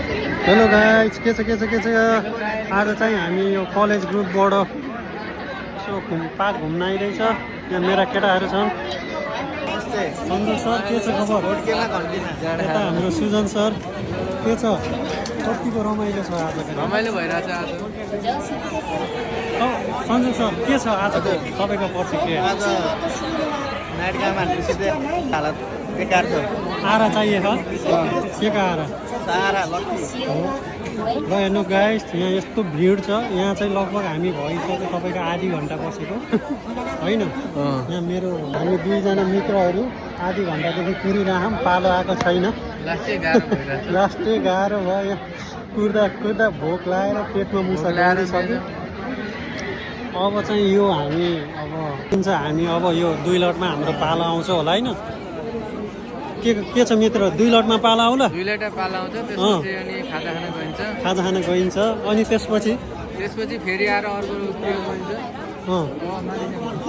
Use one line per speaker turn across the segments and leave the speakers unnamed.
Hello guys के छ आज चाहिँ हामी यो कलेज ग्रुपबाट यसो पार्क घुम्न आइरहेछ। यहाँ मेरा केटाहरू छन्। सन्तोष सर के छ खबर? यता हाम्रो सुजन सर के छ? कतिको रमाइलो छ आज?
रमाइलो भइरहेछ आज।
सञ्जय सर के छ आज तपाईँको प्रतिक्रिया?
आज नाटकमा सिधै हालत बेकार छ।
आरा चाहिएको के का आरा?
सारा लक्की
ल हेर्नु गाइस, यहाँ यस्तो भिड छ। यहाँ चाहिँ लगभग हामी भइसक्यो तपाईँको आधी घन्टा बसेको होइन। यहाँ हामी दुईजना मित्रहरू आधी घन्टादेखि कुरिरहँ, पालो आएको छैन। लास्टै गाह्रो भयो। यहाँ कुर्दा भोक लागेर पेटमा मुसा गरिसक्यो। अब चाहिँ यो हामी अब यो 2 लटमा हाम्रो पालो आउँछ होला होइन? के छ मित्र, 2 लटमा पालो आउला?
2 लट पालो आउँछ, त्यसपछि अनि खाजा खान गइन्छ
अनि त्यसपछि
फेरि आएर अर्को गइन्छ।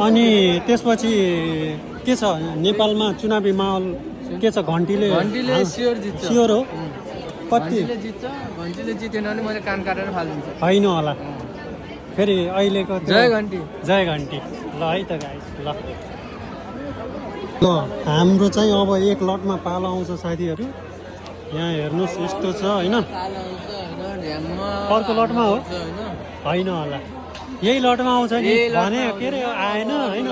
अनि त्यसपछि के छ नेपालमा चुनावी माहौल के छ? घन्टीले स्योर हो। कति
घन्टीले जितेन भने मैले कान काटेर फालिदिन्छु।
होइन होला फेरि अहिलेको
जय घन्टी
ल है त गाइस। ल हाम्रो चाहिँ अब 1 लटमा पालो आउँछ साथीहरू। यहाँ हेर्नुहोस् यस्तो छ होइन। अर्को लटमा हो होइन होला, यही लटमा आउँछ नि भने के अरे आएन होइन।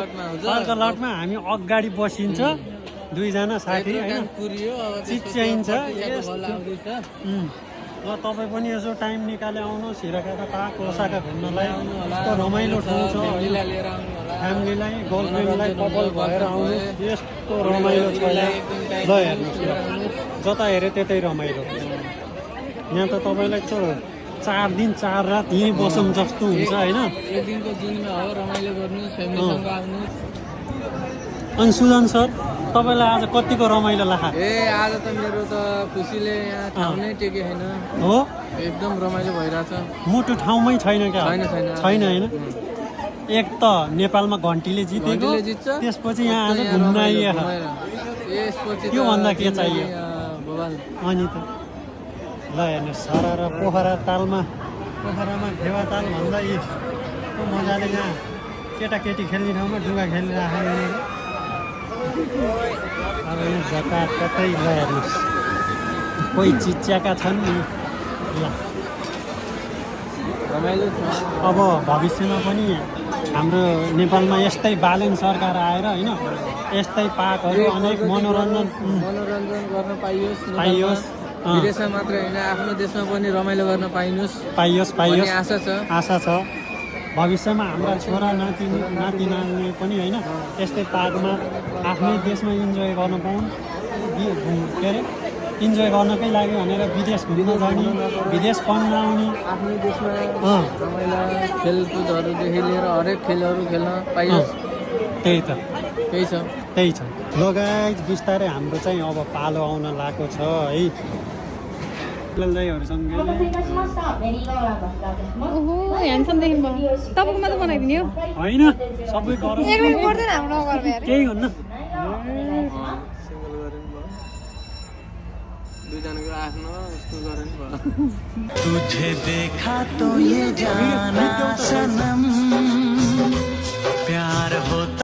अर्को लटमा हामी अगाडि बसिन्छ 2 जना साथी होइन, चिच्याइन्छ। ल तपाईँ पनि यसो टाइम निकाले आउनुहोस् हिराकाटा पार्क ओसाका घुम्नलाई। यस्तो रमाइलो ठाउँ छ। फ्यामिलीलाई गर्लफ्रेन्डलाई कपल भएर आउनुहोस्, यस्तो रमाइलो छ। ल हेर्नुहोस् जता हेऱ्यो त्यतै रमाइलो। यहाँ त तपाईँलाई 4 दिन 4 रात यहीँ बसौँ जस्तो हुन्छ होइन।
एक दिनको दिनमा हो, रमाइलो गर्नु, फ्यामिलीसँग आउनु।
अनि सुजन सर तपाईँलाई आज कतिको रमाइलो लाग्यो?
आज त मेरो त खुसीले यहाँ ठाउँ नै टेके छैन
हो।
एकदम रमाइलो भइरहेछ।
मुटु ठाउँमै छैन क्या? छैन होइन। एक त नेपालमा घन्टीले जितेको, त्यसपछि यहाँ आज घुम्न आइएको, त्योभन्दा के चाहियो? अनि त ल हेर्नुहोस् सारा र पोखरामा घेवा ताल भन्दा यस्तो मजाले यहाँ केटाकेटी खेल्ने ठाउँमा डुगा खेलिरहेको। अब यो जताततै ल हेर्नुहोस् कोही चिच्याएका छन् नि। ल
रमाइलो छ।
अब भविष्यमा पनि हाम्रो नेपालमा यस्तै बालेन सरकार आएर होइन, यस्तै पार्कहरू अनेक मनोरञ्जन
गर्न पाइयोस्। विदेशमा मात्र होइन, आफ्नो देशमा पनि रमाइलो गर्न पाइयोस् आशा छ।
भविष्यमा हाम्रा छोरा नातिनाले पनि होइन यस्तै पार्कमा आफ्नै देशमा इन्जोय गर्न पाउन्। के अरे इन्जोय गर्नकै लागि भनेर विदेश घुम्न जाने, विदेश पढ्न आउने,
आफ्नै देशमा रमाइलो खेलकुदहरूदेखि लिएर हरेक खेलहरू खेल्न पाइयोस्।
त्यही छ। ल गाइस बिस्तारै हाम्रो चाहिँ अब पालो आउन लागेको छ है।
तपाईँकोमा त बनाइदिने हो
होइन, सबै केही हुन्न।
दुईजनाको आफ्नो यस्तो गरेर नि भयो।
तुझे देखा तो ये जाना सनम प्यार होता